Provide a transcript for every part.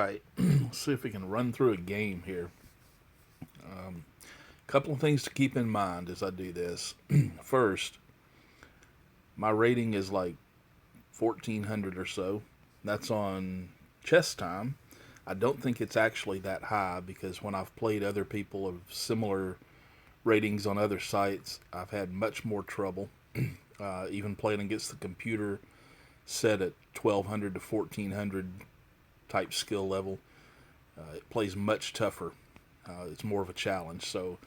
right, let's see if we can run through a game here. Couple of things to keep in mind as I do this. First, my rating is like 1400 or so. That's on chess time. I don't think it's actually that high because when I've played other people of similar ratings on other sites, I've had much more trouble. Even playing against the computer set at 1200 to 1400 type skill level, it plays much tougher. It's more of a challenge. So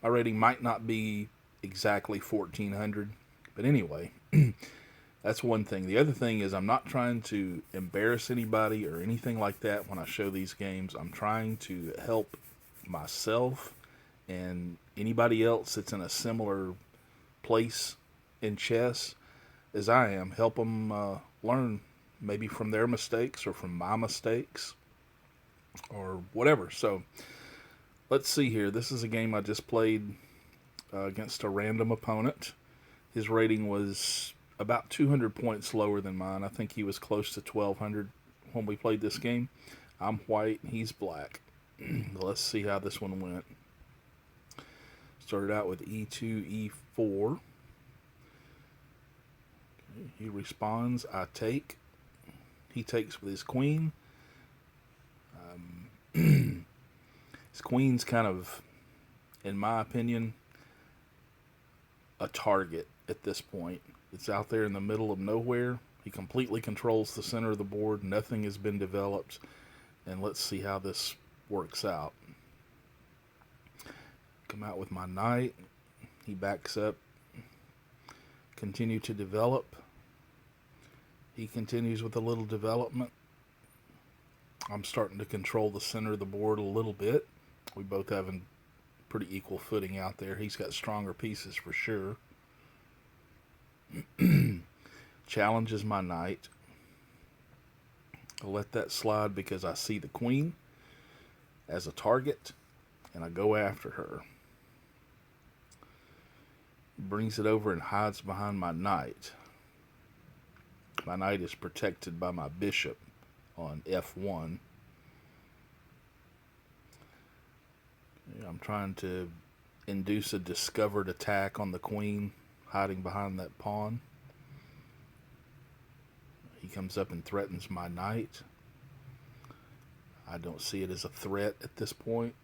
my rating might not be exactly 1400, but anyway, that's one thing. The other thing is, I'm not trying to embarrass anybody or anything like that when I show these games. I'm trying to help myself and anybody else that's in a similar place in chess as I am, help them learn maybe from their mistakes or from my mistakes or whatever. So let's see here. This is a game I just played against a random opponent. His rating was about 200 points lower than mine. I think he was close to 1200 when we played this game. I'm white, he's black. Let's see how this one went. Started out with e2, e4. Okay, he responds, I take. He takes with his queen. His queen's kind of, in my opinion, a target at this point. It's out there in the middle of nowhere. He completely controls the center of the board. Nothing has been developed. And let's see how this works out. Come out with my knight. He backs up. Continue to develop. He continues with a little development. I'm starting to control the center of the board a little bit. We both have a pretty equal footing out there. He's got stronger pieces for sure. Challenges my knight. I'll let that slide because I see the queen as a target and I go after her. Brings it over and hides behind my knight. My knight is protected by my bishop on f1. I'm trying to induce a discovered attack on the queen, hiding behind that pawn. He comes up and threatens my knight. I don't see it as a threat at this point.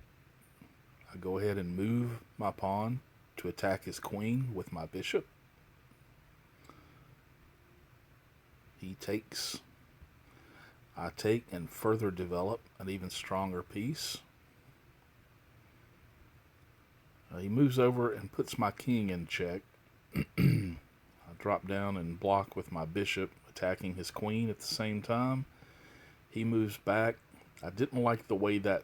I go ahead and move my pawn to attack his queen with my bishop. He takes. I take and further develop an even stronger piece. He moves over and puts my king in check. I drop down and block with my bishop, attacking his queen at the same time. He moves back. I didn't like the way that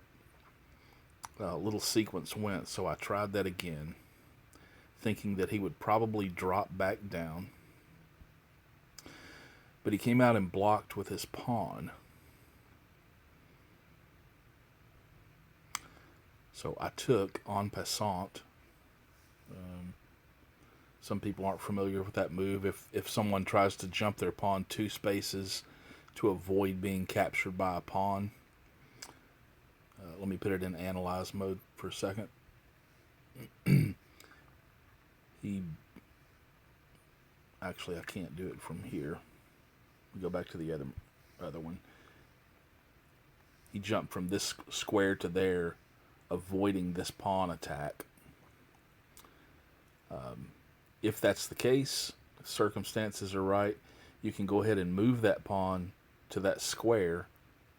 little sequence went, so I tried that again, thinking that he would probably drop back down. But he came out and blocked with his pawn. So I took en passant. Some people aren't familiar with that move. If someone tries to jump their pawn 2 spaces to avoid being captured by a pawn. Let me put it in analyze mode for a second. Actually, I can't do it from here. We go back to the other one. He jumped from this square to there, avoiding this pawn attack. If that's the case, if circumstances are right, you can go ahead and move that pawn to that square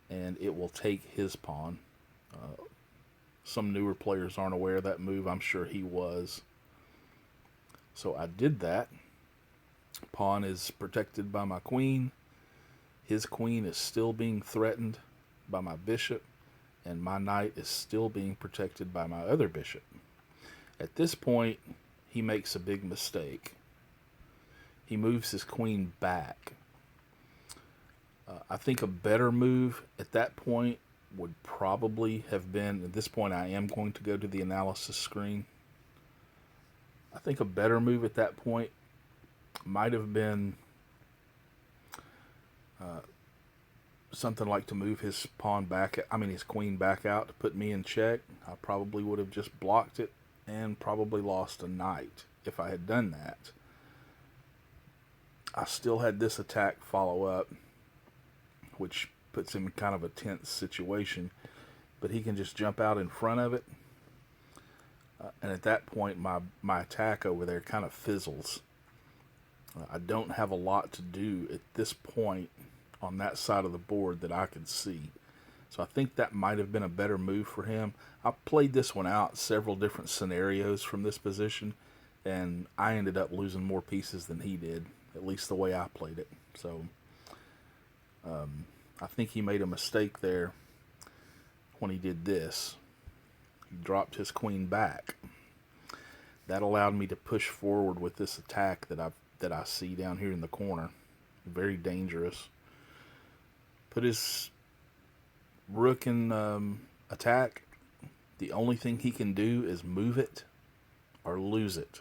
and it will take his pawn. Some newer players aren't aware of that move. I'm sure he was. So I did that. Pawn is protected by my queen. His queen is still being threatened by my bishop, and my knight is still being protected by my other bishop. At this point, he makes a big mistake. He moves his queen back. I think a better move at that point would probably have been, at this point I am going to go to the analysis screen. I think a better move at that point might have been something like to move his pawn back, his queen back out to put me in check, I probably would have just blocked it and probably lost a knight if I had done that. I still had this attack follow up, which puts him in kind of a tense situation, but he can just jump out in front of it. And at that point, my attack over there kind of fizzles. I don't have a lot to do at this point on that side of the board that I could see. So I think that might have been a better move for him. I played this one out several different scenarios from this position, and I ended up losing more pieces than he did, at least the way I played it. So I think he made a mistake there when he did this. He dropped his queen back. That allowed me to push forward with this attack that I see down here in the corner. Very dangerous. Put his rook in attack. The only thing he can do is move it or lose it.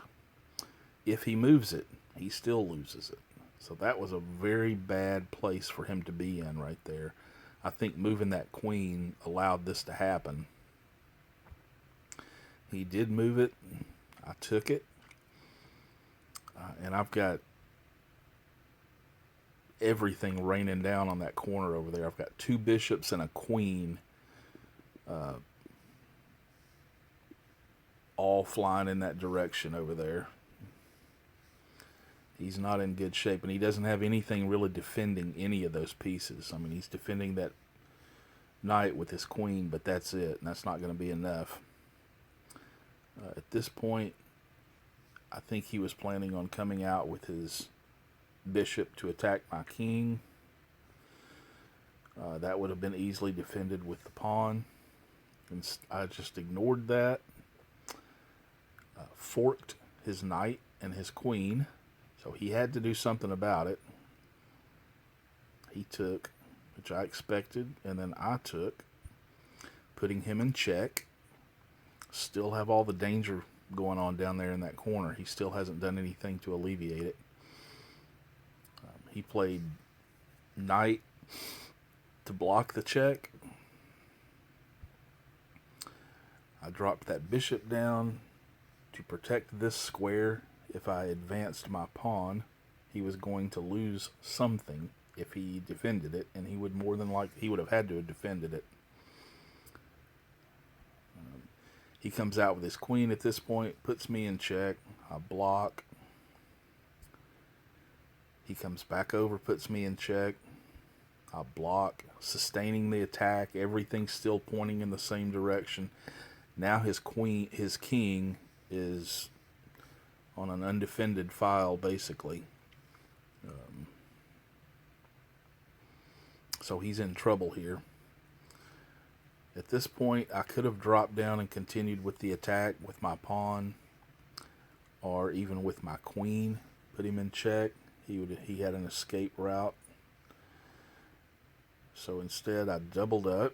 If he moves it, he still loses it. So that was a very bad place for him to be in right there. I think moving that queen allowed this to happen. He did move it. I took it. And I've got everything raining down on that corner over there. I've got 2 bishops and a queen all flying in that direction over there. He's not in good shape, and he doesn't have anything really defending any of those pieces. I mean, he's defending that knight with his queen, but that's it, and that's not going to be enough. At this point, I think he was planning on coming out with his bishop to attack my king. That would have been easily defended with the pawn, and I just ignored that. Forked his knight and his queen, so he had to do something about it. He took, which I expected, and then I took, putting him in check. Still have all the danger going on down there in that corner. He still hasn't done anything to alleviate it. He played knight to block the check. I dropped that bishop down to protect this square. If I advanced my pawn, he was going to lose something if he defended it, and he would more than likely, he would have had to have defended it. He comes out with his queen at this point, puts me in check. I block. He comes back over, puts me in check. I block, sustaining the attack. Everything's still pointing in the same direction. Now his king is on an undefended file, basically. So he's in trouble here. At this point, I could have dropped down and continued with the attack with my pawn, or even with my queen, put him in check. He had an escape route. So instead, I doubled up,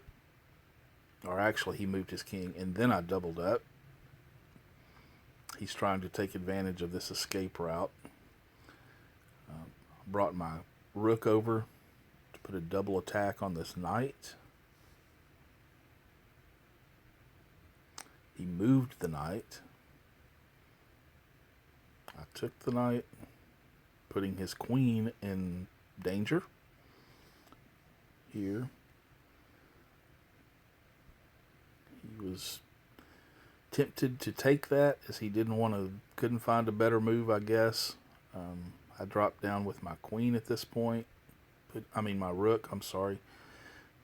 or actually, he moved his king, and then I doubled up. He's trying to take advantage of this escape route. Brought my rook over to put a double attack on this knight. He moved the knight. I took the knight, putting his queen in danger. Here. He was tempted to take that, as he couldn't find a better move, I guess. I dropped down with my queen at this point. My rook,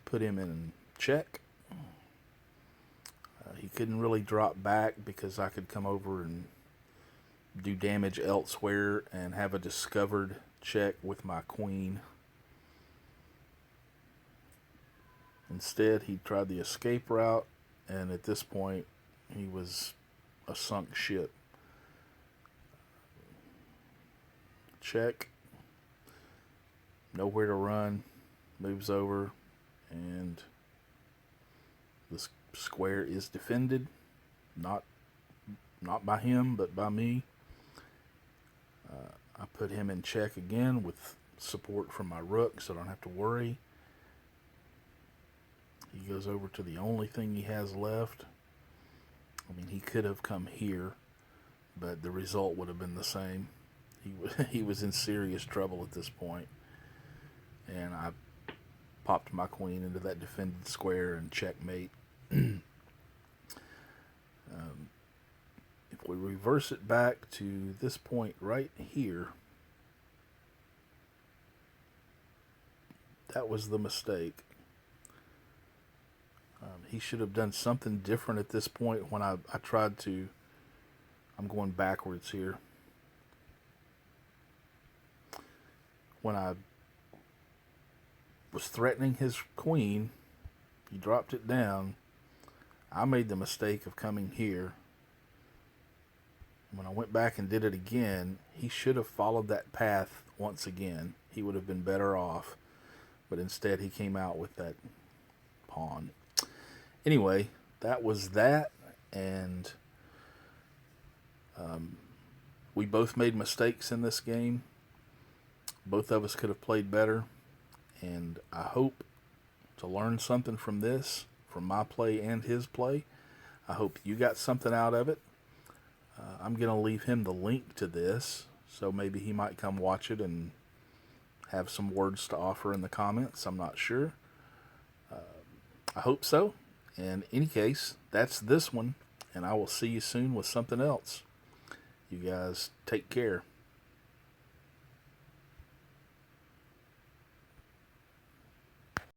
put him in check. He couldn't really drop back because I could come over and do damage elsewhere and have a discovered check with my queen. Instead, he tried the escape route, and at this point, he was a sunk ship. Check. Nowhere to run. Moves over, and this square is defended. Not by him, but by me. I put him in check again with support from my rook, so I don't have to worry. He goes over to the only thing he has left. I mean, he could have come here, but the result would have been the same. He was in serious trouble at this point. And I popped my queen into that defended square and checkmate. If we reverse it back to this point right here, that was the mistake. He should have done something different at this point when I tried to. I'm going backwards here. When I was threatening his queen, he dropped it down. I made the mistake of coming here. When I went back and did it again, he should have followed that path once again. He would have been better off. But instead he came out with that pawn. Anyway, that was that, and we both made mistakes in this game. Both of us could have played better, and I hope to learn something from this, from my play and his play. I hope you got something out of it. I'm going to leave him the link to this, so maybe he might come watch it and have some words to offer in the comments. I'm not sure. I hope so. In any case, that's this one, and I will see you soon with something else. You guys take care.